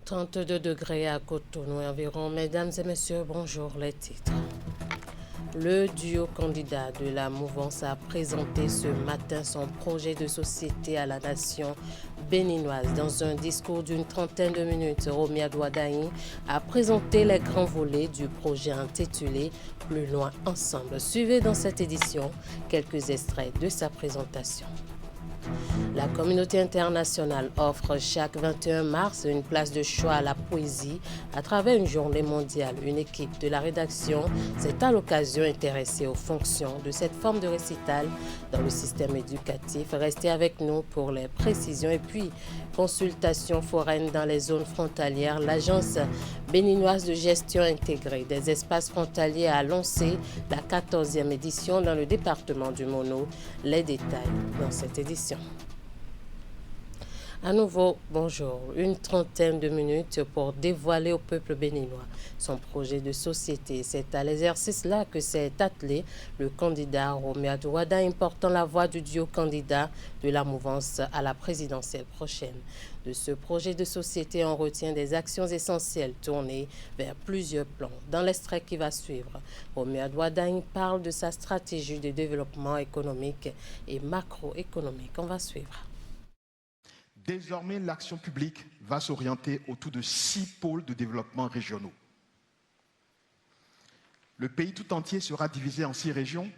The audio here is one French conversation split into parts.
32 degrés à Cotonou environ. Mesdames et messieurs, bonjour, les titres. Le duo candidat de la mouvance a présenté ce matin son projet de société à la nation béninoise. Dans un discours d'une trentaine de minutes, Romiad Ouadahi a présenté les grands volets du projet intitulé « Plus loin ensemble ». Suivez dans cette édition quelques extraits de sa présentation. La communauté internationale offre chaque 21 mars une place de choix à la poésie à travers une journée mondiale. Une équipe de la rédaction s'est à l'occasion intéressée aux fonctions de cette forme de récital dans le système éducatif. Restez avec nous pour les précisions. Et puis, consultation foraine dans les zones frontalières. L'agence béninoise de gestion intégrée des espaces frontaliers a lancé la 14e édition dans le département du Mono. Les détails dans cette édition. À nouveau, bonjour. Une trentaine de minutes pour dévoiler au peuple béninois son projet de société. C'est à l'exercice-là que s'est attelé le candidat Romiad Ouadahi, portant la voix du duo candidat de la mouvance à la présidentielle prochaine. De ce projet de société, on retient des actions essentielles tournées vers plusieurs plans. Dans l'extrait qui va suivre, Romiad Ouadahi parle de sa stratégie de développement économique et macroéconomique. On va suivre. Désormais, l'action publique va s'orienter autour de 6 pôles de développement régionaux. Le pays tout entier sera divisé en 6 régions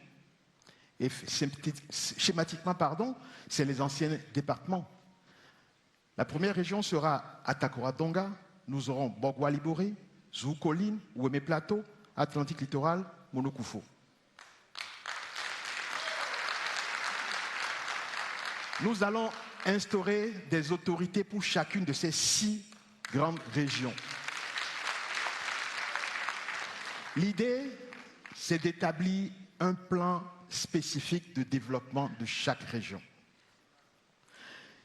et schématiquement, c'est les anciens départements. La première région sera Atakora-Donga, nous aurons Bogwa-Liboré, Zou-Colline, Ouémé-Plateau, Atlantique Littoral, Monokoufo. Nous allons instaurer des autorités pour chacune de ces 6 grandes régions. L'idée, c'est d'établir un plan spécifique de développement de chaque région.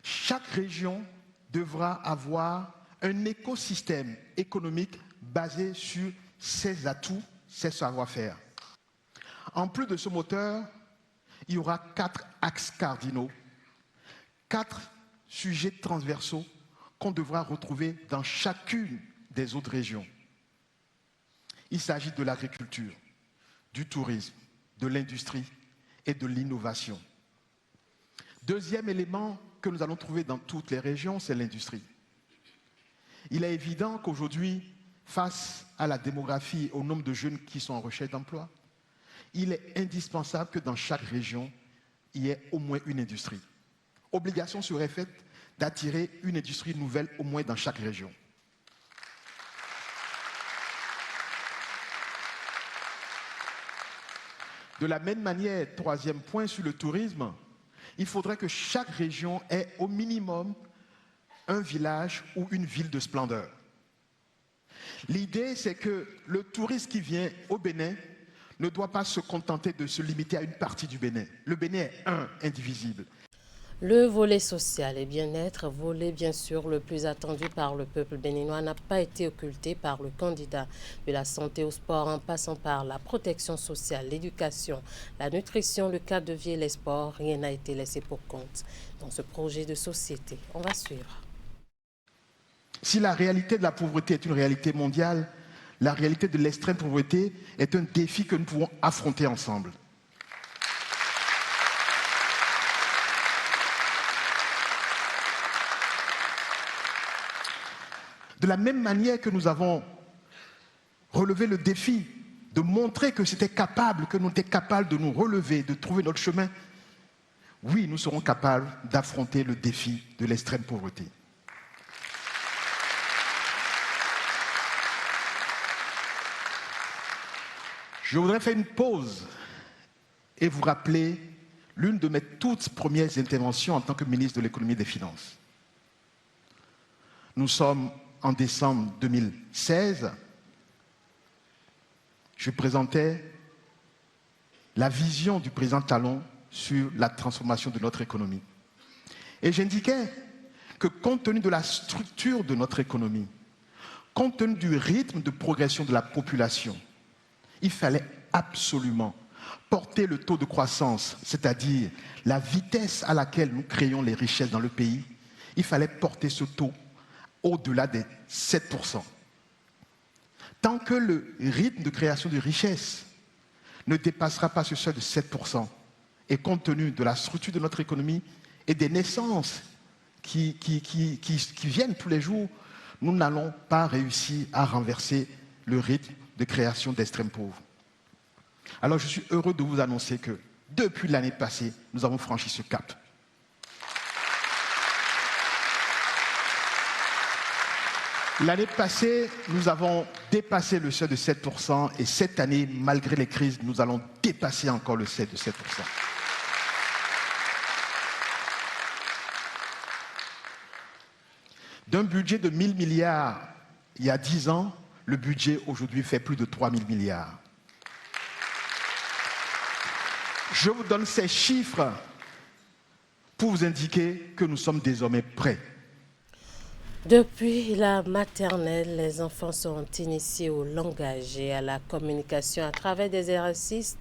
Chaque région devra avoir un écosystème économique basé sur ses atouts, ses savoir-faire. En plus de ce moteur, il y aura 4 axes cardinaux, 4 sujets transversaux qu'on devra retrouver dans chacune des autres régions. Il s'agit de l'agriculture, du tourisme, de l'industrie et de l'innovation. Deuxième élément que nous allons trouver dans toutes les régions, c'est l'industrie. Il est évident qu'aujourd'hui, face à la démographie et au nombre de jeunes qui sont en recherche d'emploi, il est indispensable que dans chaque région, il y ait au moins une industrie. Obligation serait faite d'attirer une industrie nouvelle au moins dans chaque région. De la même manière, troisième point sur le tourisme, il faudrait que chaque région ait au minimum un village ou une ville de splendeur. L'idée, c'est que le touriste qui vient au Bénin ne doit pas se contenter de se limiter à une partie du Bénin. Le Bénin est indivisible. Le volet social et bien-être, volet bien sûr le plus attendu par le peuple béninois, n'a pas été occulté par le candidat. De la santé au sport en passant par la protection sociale, l'éducation, la nutrition, le cadre de vie et les sports, rien n'a été laissé pour compte dans ce projet de société. On va suivre. Si la réalité de la pauvreté est une réalité mondiale, la réalité de l'extrême pauvreté est un défi que nous pouvons affronter ensemble. De la même manière que nous avons relevé le défi de montrer que c'était capable, que nous étions capables de nous relever, de trouver notre chemin, oui, nous serons capables d'affronter le défi de l'extrême pauvreté. Je voudrais faire une pause et vous rappeler l'une de mes toutes premières interventions en tant que ministre de l'économie et des finances. Nous sommes en décembre 2016, je présentais la vision du président Talon sur la transformation de notre économie. Et j'indiquais que compte tenu de la structure de notre économie, compte tenu du rythme de progression de la population, il fallait absolument porter le taux de croissance, c'est-à-dire la vitesse à laquelle nous créons les richesses dans le pays, il fallait porter ce taux au-delà des 7%. Tant que le rythme de création de richesse ne dépassera pas ce seuil de 7%, et compte tenu de la structure de notre économie et des naissances qui viennent tous les jours, nous n'allons pas réussir à renverser le rythme de création d'extrêmes pauvres. Alors je suis heureux de vous annoncer que depuis l'année passée, nous avons franchi ce cap. L'année passée, nous avons dépassé le seuil de 7% et cette année, malgré les crises, nous allons dépasser encore le seuil de 7%. D'un budget de 1 000 milliards il y a 10 ans, le budget aujourd'hui fait plus de 3 000 milliards. Je vous donne ces chiffres pour vous indiquer que nous sommes désormais prêts. Depuis la maternelle, les enfants sont initiés au langage et à la communication à travers des exercices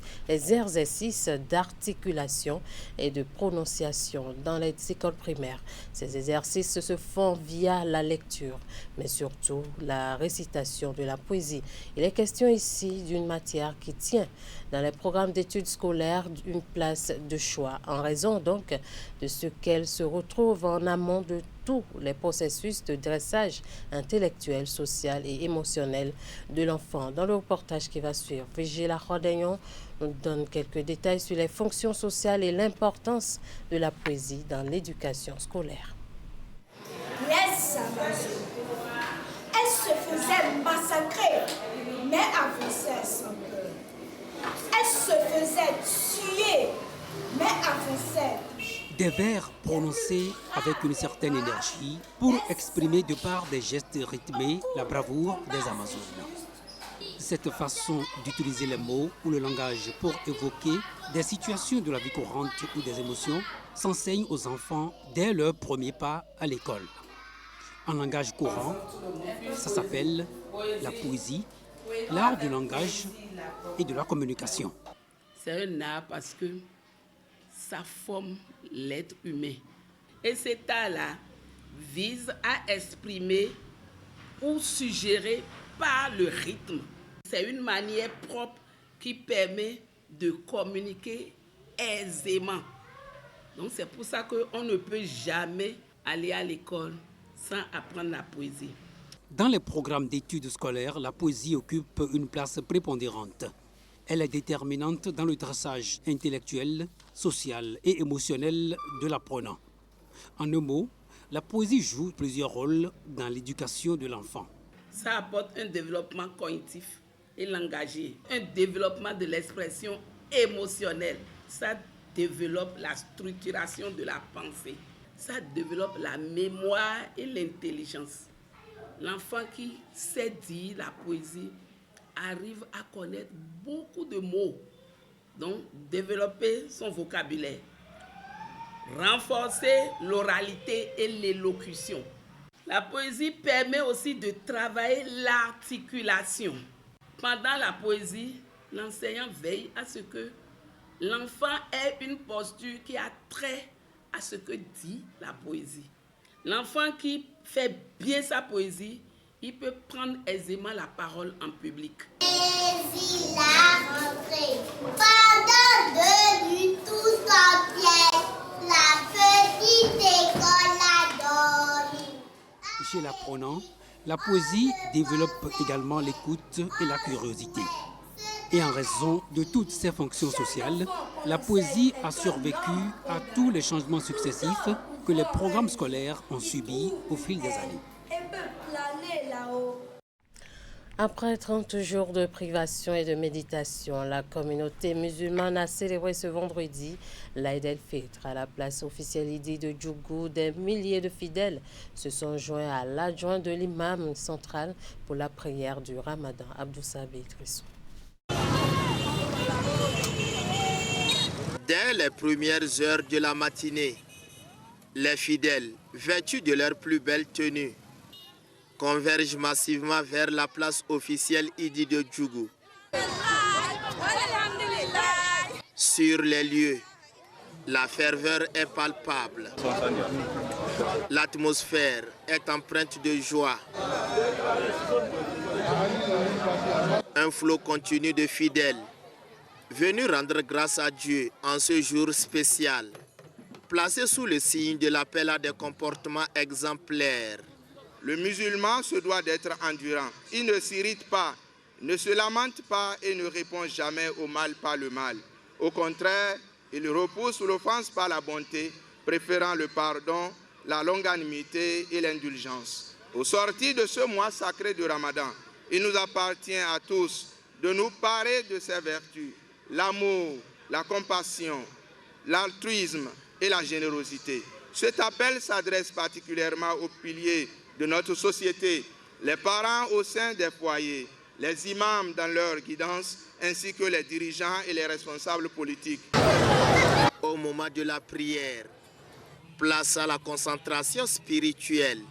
d'articulation et de prononciation dans les écoles primaires. Ces exercices se font via la lecture, mais surtout la récitation de la poésie. Il est question ici d'une matière qui tient dans les programmes d'études scolaires une place de choix, en raison donc de ce qu'elle se retrouve en amont de tous les processus de dressage intellectuel, social et émotionnel de l'enfant. Dans le reportage qui va suivre, Vigila Rodegnon nous donne quelques détails sur les fonctions sociales et l'importance de la poésie dans l'éducation scolaire. Les Amazones, elles se faisaient massacrer, mais avançaient sans peur. Elles se faisaient tuer, mais avançaient. Des vers prononcés avec une certaine énergie pour exprimer de par des gestes rythmés la bravoure des Amazones. Cette façon d'utiliser les mots ou le langage pour évoquer des situations de la vie courante ou des émotions s'enseigne aux enfants dès leur premier pas à l'école. En langage courant, ça s'appelle la poésie, l'art du langage et de la communication. C'est un art parce que ça forme l'être humain. Et cet art-là vise à exprimer ou suggérer par le rythme. C'est une manière propre qui permet de communiquer aisément. Donc c'est pour ça qu'on ne peut jamais aller à l'école sans apprendre la poésie. Dans les programmes d'études scolaires, la poésie occupe une place prépondérante. Elle est déterminante dans le traçage intellectuel, social et émotionnel de l'apprenant. En un mot, la poésie joue plusieurs rôles dans l'éducation de l'enfant. Ça apporte un développement cognitif et langagier, un développement de l'expression émotionnelle. Ça développe la structuration de la pensée. Ça développe la mémoire et l'intelligence. L'enfant qui sait dire la poésie arrive à connaître beaucoup de mots, donc développer son vocabulaire, renforcer l'oralité et l'élocution. La poésie permet aussi de travailler l'articulation. Pendant la poésie, l'enseignant veille à ce que l'enfant ait une posture qui a trait à ce que dit la poésie. L'enfant qui fait bien sa poésie, il peut prendre aisément la parole en public. Poésie la rentrée, pendant 2 nuits tous en pièce, la petite école adore. Chez l'apprenant, la poésie développe également l'écoute et la curiosité. Et en raison de toutes ces fonctions sociales, la poésie a survécu à tous les changements successifs que les programmes scolaires ont subis au fil des années. Après 30 jours de privation et de méditation, la communauté musulmane a célébré ce vendredi l'Aïd el-Fitr à la place officielle Idi de Djougou. Des milliers de fidèles se sont joints à l'adjoint de l'imam central pour la prière du Ramadan. Abdou Sabi Trissou. Dès les premières heures de la matinée, les fidèles, vêtus de leur plus belle tenue, convergent massivement vers la place officielle Idi de Djougou. Sur les lieux, la ferveur est palpable. L'atmosphère est empreinte de joie. Un flot continu de fidèles venus rendre grâce à Dieu en ce jour spécial, placé sous le signe de l'appel à des comportements exemplaires. Le musulman se doit d'être endurant. Il ne s'irrite pas, ne se lamente pas et ne répond jamais au mal par le mal. Au contraire, il repousse l'offense par la bonté, préférant le pardon, la longanimité et l'indulgence. Au sortir de ce mois sacré de Ramadan, il nous appartient à tous de nous parer de ces vertus, l'amour, la compassion, l'altruisme et la générosité. Cet appel s'adresse particulièrement aux piliers de notre société, les parents au sein des foyers, les imams dans leur guidance, ainsi que les dirigeants et les responsables politiques. Au moment de la prière, place à la concentration spirituelle.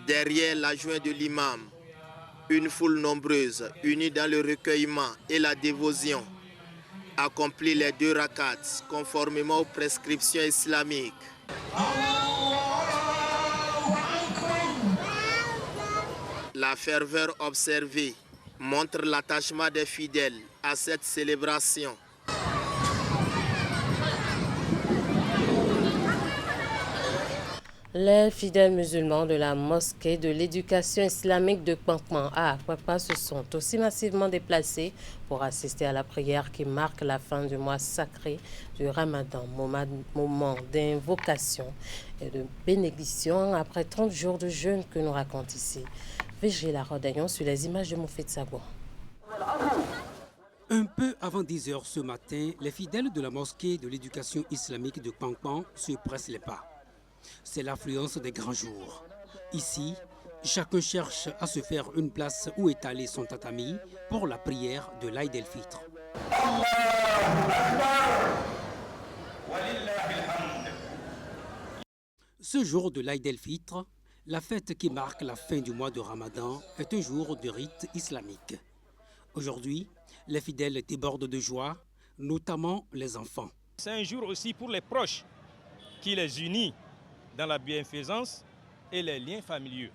Derrière l'adjoint de l'imam, une foule nombreuse, unie dans le recueillement et la dévotion, accomplit les 2 rakats conformément aux prescriptions islamiques. La ferveur observée montre l'attachement des fidèles à cette célébration. Les fidèles musulmans de la mosquée de l'éducation islamique de Pankman à Akwakwa se sont aussi massivement déplacés pour assister à la prière qui marque la fin du mois sacré du Ramadan, moment d'invocation et de bénédiction après 30 jours de jeûne que nous raconte ici Vigila Rodaillon sur les images de Moufid Sagouan. Un peu avant 10 h ce matin, les fidèles de la mosquée de l'éducation islamique de Pankman se pressent les pas. C'est l'affluence des grands jours. Ici, chacun cherche à se faire une place où étaler son tatami pour la prière de l'Aïd el-Fitr. Ce jour de l'Aïd el-Fitr, la fête qui marque la fin du mois de Ramadan, est un jour de rite islamique. Aujourd'hui, les fidèles débordent de joie, notamment les enfants. C'est un jour aussi pour les proches qui les unit dans la bienfaisance et les liens familiaux.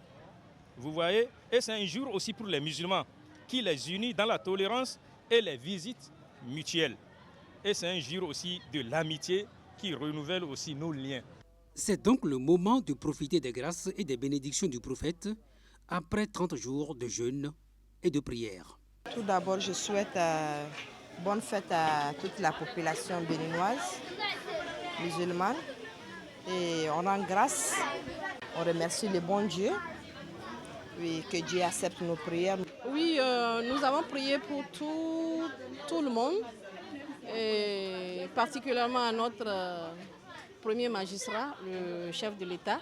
Vous voyez, et c'est un jour aussi pour les musulmans qui les unit dans la tolérance et les visites mutuelles. Et c'est un jour aussi de l'amitié qui renouvelle aussi nos liens. C'est donc le moment de profiter des grâces et des bénédictions du prophète après 30 jours de jeûne et de prière. Tout d'abord, je souhaite bonne fête à toute la population béninoise, musulmane. Et on rend grâce, on remercie le bon Dieu, oui, que Dieu accepte nos prières. Oui, nous avons prié pour tout le monde, et particulièrement à notre premier magistrat, le chef de l'État.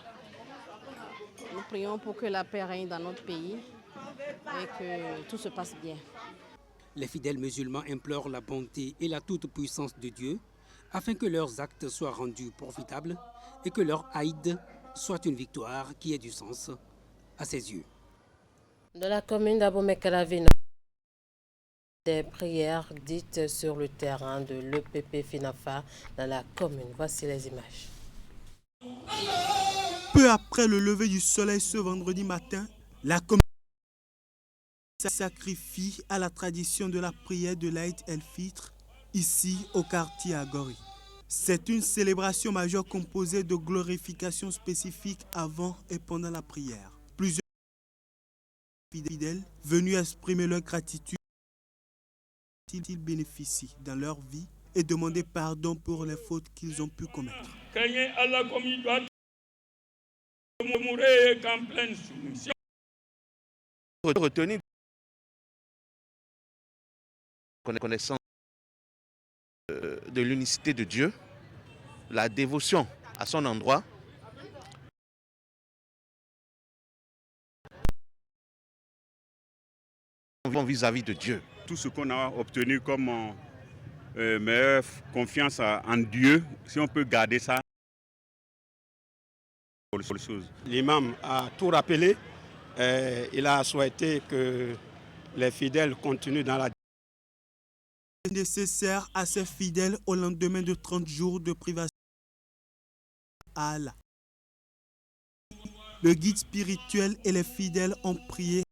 Nous prions pour que la paix règne dans notre pays et que tout se passe bien. Les fidèles musulmans implorent la bonté et la toute-puissance de Dieu afin que leurs actes soient rendus profitables et que leur Aïd soit une victoire qui ait du sens à ses yeux. De la commune d'Abomey-Calavi, des prières dites sur le terrain de l'EPP FINAFA dans la commune. Voici les images. Peu après le lever du soleil ce vendredi matin, la commune sacrifie à la tradition de la prière de l'Aïd el-Fitr ici au quartier Agori. C'est une célébration majeure composée de glorifications spécifiques avant et pendant la prière. Plusieurs fidèles venus exprimer leur gratitude ils bénéficient dans leur vie et demander pardon pour les fautes qu'ils ont pu commettre. Retenir connaissance de l'unicité de Dieu, la dévotion à son endroit, vis-à-vis de Dieu. Tout ce qu'on a obtenu comme meilleure confiance en Dieu, si on peut garder ça. L'imam a tout rappelé, il a souhaité que les fidèles continuent dans la nécessaire à ses fidèles au lendemain de 30 jours de privation à Allah. Le guide spirituel et les fidèles ont prié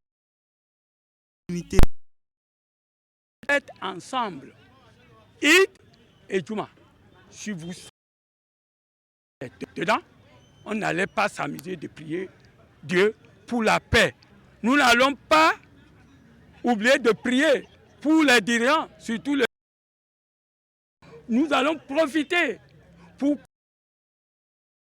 l'unité. Être ensemble, Eid et Juma. Si vous êtes dedans, on n'allait pas s'amuser de prier Dieu pour la paix. Nous n'allons pas oublier de prier pour les dirigeants, surtout les... Nous allons profiter pour que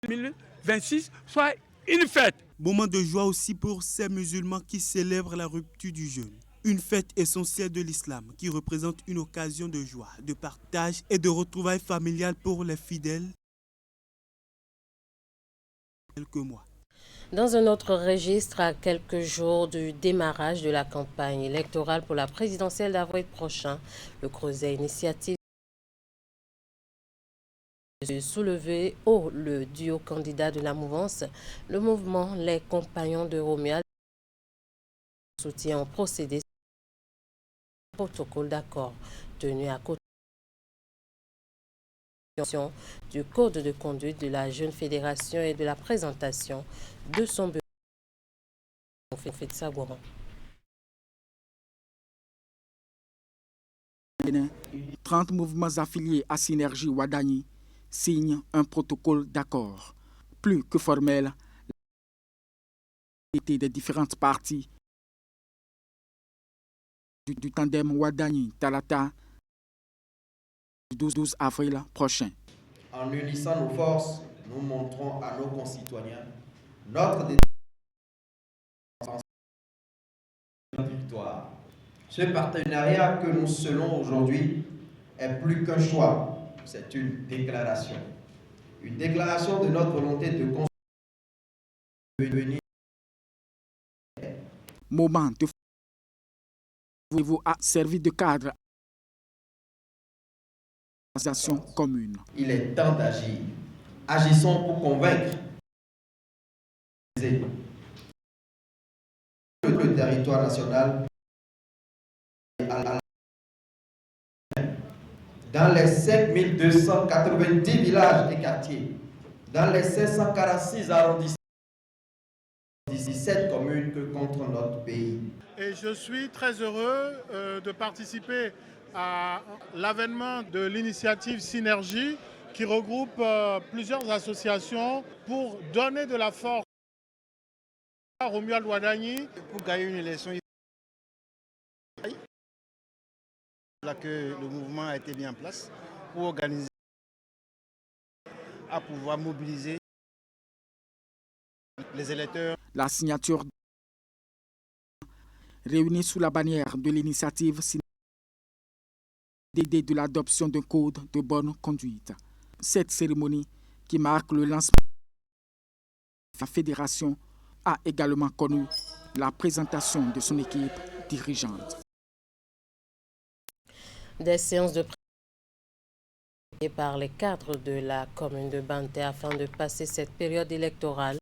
2026 soit une fête. Moment de joie aussi pour ces musulmans qui célèbrent la rupture du jeûne. Une fête essentielle de l'islam qui représente une occasion de joie, de partage et de retrouvailles familiales pour les fidèles. Quelques mois. Dans un autre registre, à quelques jours du démarrage de la campagne électorale pour la présidentielle d'avril prochain, le Creuset Initiative de soulever le duo candidat de la mouvance, le mouvement Les Compagnons de Romuald soutient au procédé protocole d'accord tenu à côté du code de conduite de la jeune fédération et de la présentation de son bureau. 30 mouvements affiliés à Synergie Ouadani signent un protocole d'accord. Plus que formel, des différentes parties du tandem Ouadani-Talata du 12 avril prochain. En unissant nos forces, nous montrons à nos concitoyens notre victoire. Ce partenariat que nous scellons aujourd'hui est plus qu'un choix, c'est une déclaration. Une déclaration de notre volonté de devenir. Moment de vous a servi de cadre à l'organisation commune. Il est temps d'agir. Agissons pour convaincre le territoire national dans les 5290 villages et quartiers, dans les 546 arrondissements, 17 communes que contre notre pays. Et je suis très heureux de participer à l'avènement de l'initiative Synergie qui regroupe plusieurs associations pour donner de la force à Romuald Ouadani pour gagner une élection. Là que le mouvement a été mis en place pour organiser, à pouvoir mobiliser les électeurs. La signature réunie sous la bannière de l'initiative d'idée de l'adoption d'un code de bonne conduite. Cette cérémonie qui marque le lancement de la fédération a également connu la présentation de son équipe dirigeante. Des séances de préparation par les cadres de la commune de Banté afin de passer cette période électorale.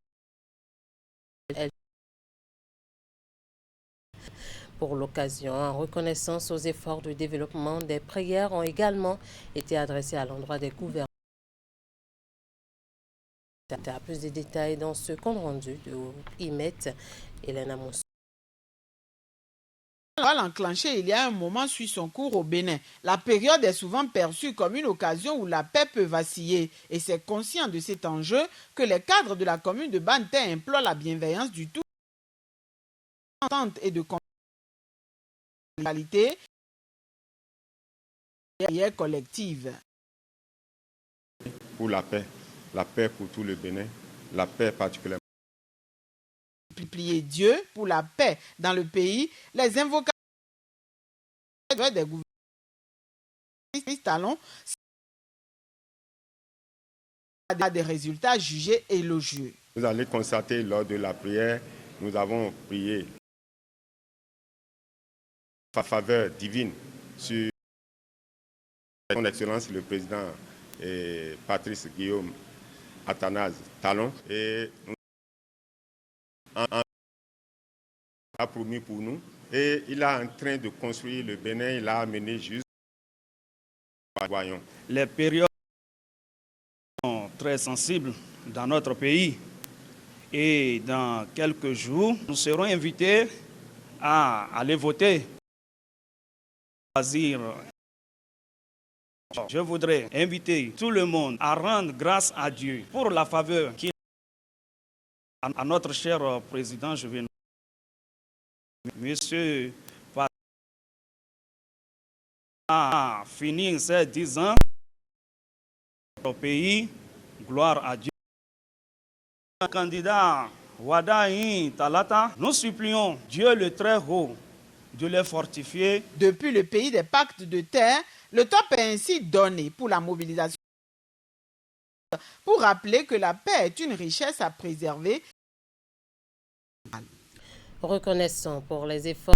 Pour l'occasion, en reconnaissance aux efforts de développement, des prières ont également été adressées à l'endroit des gouverneurs. Plus de détails dans ce compte rendu de Imet Hélène Moussa. L'enclencher il y a un moment suit son cours au Bénin. La période est souvent perçue comme une occasion où la paix peut vaciller. Et c'est conscient de cet enjeu que les cadres de la commune de Banté implorent la bienveillance du tout et de qualité collective. Pour la paix pour tout le Bénin, la paix particulièrement. Prier Dieu pour la paix dans le pays, les invocations des gouvernements talons à des résultats jugés élogieux. Vous allez constater lors de la prière, nous avons prié en faveur divine sur son Excellence le Président Patrice Guillaume Athanase Talon et a promis pour nous et il est en train de construire le Bénin, il a amené juste voyons. Les périodes sont très sensibles dans notre pays et dans quelques jours, nous serons invités à aller voter. Je voudrais inviter tout le monde à rendre grâce à Dieu pour la faveur qu'il a à notre cher président juvénal. Monsieur a fini ces 10 ans au pays, gloire à Dieu. Le candidat Wadaï Talata, nous supplions Dieu le Très-Haut de les fortifier. Depuis le pays des pactes de terre, le top est ainsi donné pour la mobilisation, pour rappeler que la paix est une richesse à préserver. Reconnaissant pour les efforts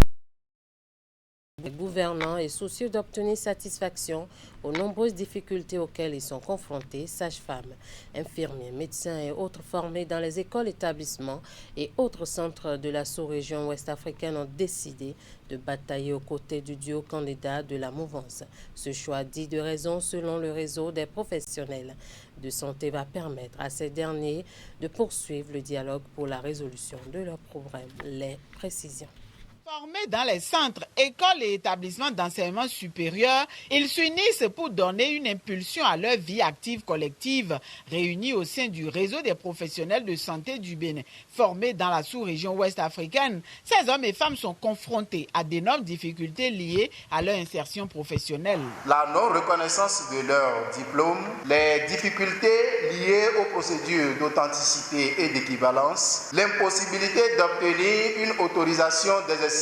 des gouvernants et soucieux d'obtenir satisfaction aux nombreuses difficultés auxquelles ils sont confrontés, sages-femmes, infirmiers, médecins et autres formés dans les écoles, établissements et autres centres de la sous-région ouest-africaine ont décidé de batailler aux côtés du duo candidat de la mouvance. Ce choix dit de raison selon le réseau des professionnels de santé va permettre à ces derniers de poursuivre le dialogue pour la résolution de leurs problèmes. Les précisions. Formés dans les centres, écoles et établissements d'enseignement supérieur, ils s'unissent pour donner une impulsion à leur vie active collective, réunis au sein du réseau des professionnels de santé du Bénin. Formés dans la sous-région ouest africaine, ces hommes et femmes sont confrontés à d'énormes difficultés liées à leur insertion professionnelle. La non-reconnaissance de leur diplôme, les difficultés liées aux procédures d'authenticité et d'équivalence, l'impossibilité d'obtenir une autorisation d'exercice,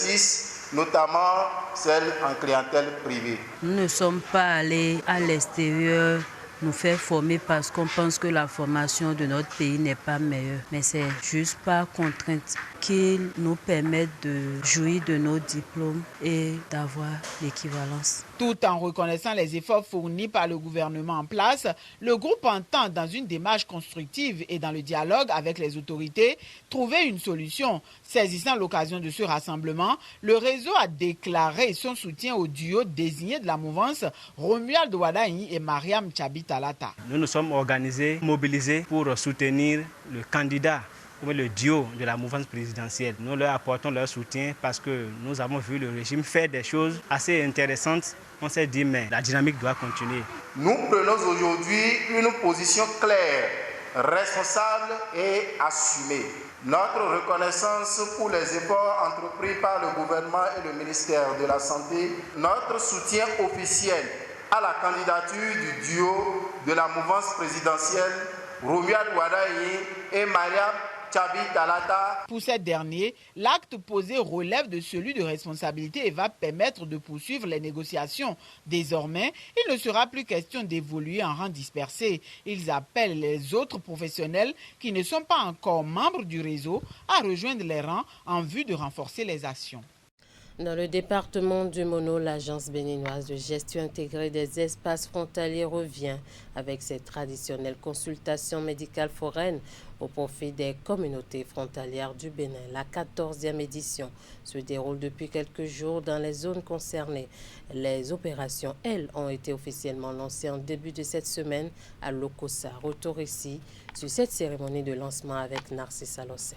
notamment celle en clientèle privée. Nous ne sommes pas allés à l'extérieur nous faire former parce qu'on pense que la formation de notre pays n'est pas meilleure. Mais c'est juste par contrainte qu'ils nous permettent de jouir de nos diplômes et d'avoir l'équivalence. Tout en reconnaissant les efforts fournis par le gouvernement en place, le groupe entend, dans une démarche constructive et dans le dialogue avec les autorités, trouver une solution. Saisissant l'occasion de ce rassemblement, le réseau a déclaré son soutien au duo désigné de la mouvance Romuald Wadaï et Mariam Tchabi Talata. Nous nous sommes organisés, mobilisés pour soutenir le candidat ou le duo de la mouvance présidentielle. Nous leur apportons leur soutien parce que nous avons vu le régime faire des choses assez intéressantes. On s'est dit, mais la dynamique doit continuer. Nous prenons aujourd'hui une position claire, responsable et assumée. Notre reconnaissance pour les efforts entrepris par le gouvernement et le ministère de la Santé, notre soutien officiel à la candidature du duo de la mouvance présidentielle, Romuald Wadaï et Mariam Tchabi Talata. Pour ces derniers, l'acte posé relève de celui de responsabilité et va permettre de poursuivre les négociations. Désormais, il ne sera plus question d'évoluer en rang dispersé. Ils appellent les autres professionnels qui ne sont pas encore membres du réseau à rejoindre les rangs en vue de renforcer les actions. Dans le département du Mono, l'agence béninoise de gestion intégrée des espaces frontaliers revient avec ses traditionnelles consultations médicales foraines au profit des communautés frontalières du Bénin. La 14e édition se déroule depuis quelques jours dans les zones concernées. Les opérations, elles, ont été officiellement lancées en début de cette semaine à Lokossa. Retour ici sur cette cérémonie de lancement avec Narcisse Alossé.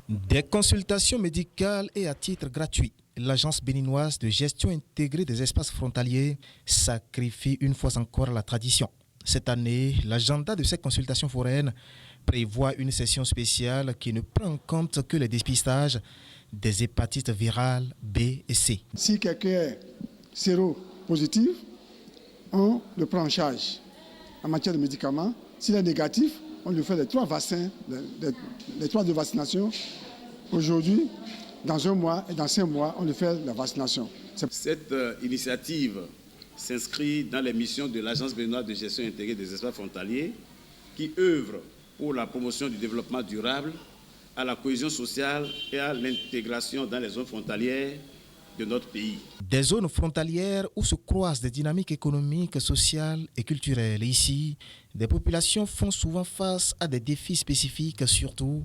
Des consultations médicales et à titre gratuit. L'agence béninoise de gestion intégrée des espaces frontaliers sacrifie une fois encore la tradition. Cette année, l'agenda de ces consultations foraines prévoit une session spéciale qui ne prend en compte que les dépistages des hépatites virales B et C. Si quelqu'un est séropositif, on le prend en charge en matière de médicaments. S'il est négatif, on lui fait les 3 vaccins, les 3 de vaccination. Aujourd'hui, dans 1 mois et dans 5 mois, on lui fait la vaccination. Cette initiative s'inscrit dans les missions de l'Agence béninoise de gestion intégrée des espaces frontaliers qui œuvre pour la promotion du développement durable, à la cohésion sociale et à l'intégration dans les zones frontalières de notre pays. Des zones frontalières où se croisent des dynamiques économiques, sociales et culturelles. Ici, des populations font souvent face à des défis spécifiques, surtout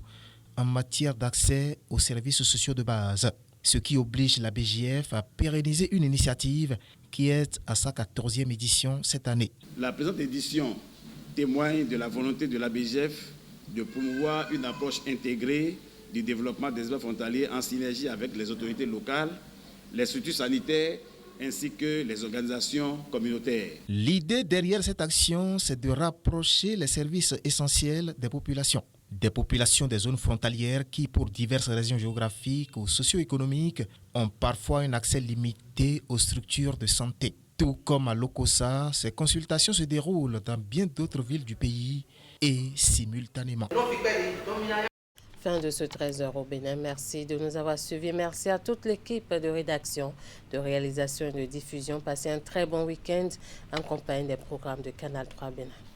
en matière d'accès aux services sociaux de base. Ce qui oblige la BGF à pérenniser une initiative qui est à sa 14e édition cette année. La présente édition témoigne de la volonté de l'ABGF de promouvoir une approche intégrée du développement des espaces frontaliers en synergie avec les autorités locales, les structures sanitaires ainsi que les organisations communautaires. L'idée derrière cette action, c'est de rapprocher les services essentiels des populations des zones frontalières qui, pour diverses raisons géographiques ou socio-économiques, ont parfois un accès limité aux structures de santé. Tout comme à Lokossa, ces consultations se déroulent dans bien d'autres villes du pays et simultanément. Fin de ce 13h au Bénin. Merci de nous avoir suivis. Merci à toute l'équipe de rédaction, de réalisation et de diffusion. Passez un très bon week-end en compagnie des programmes de Canal 3 Bénin.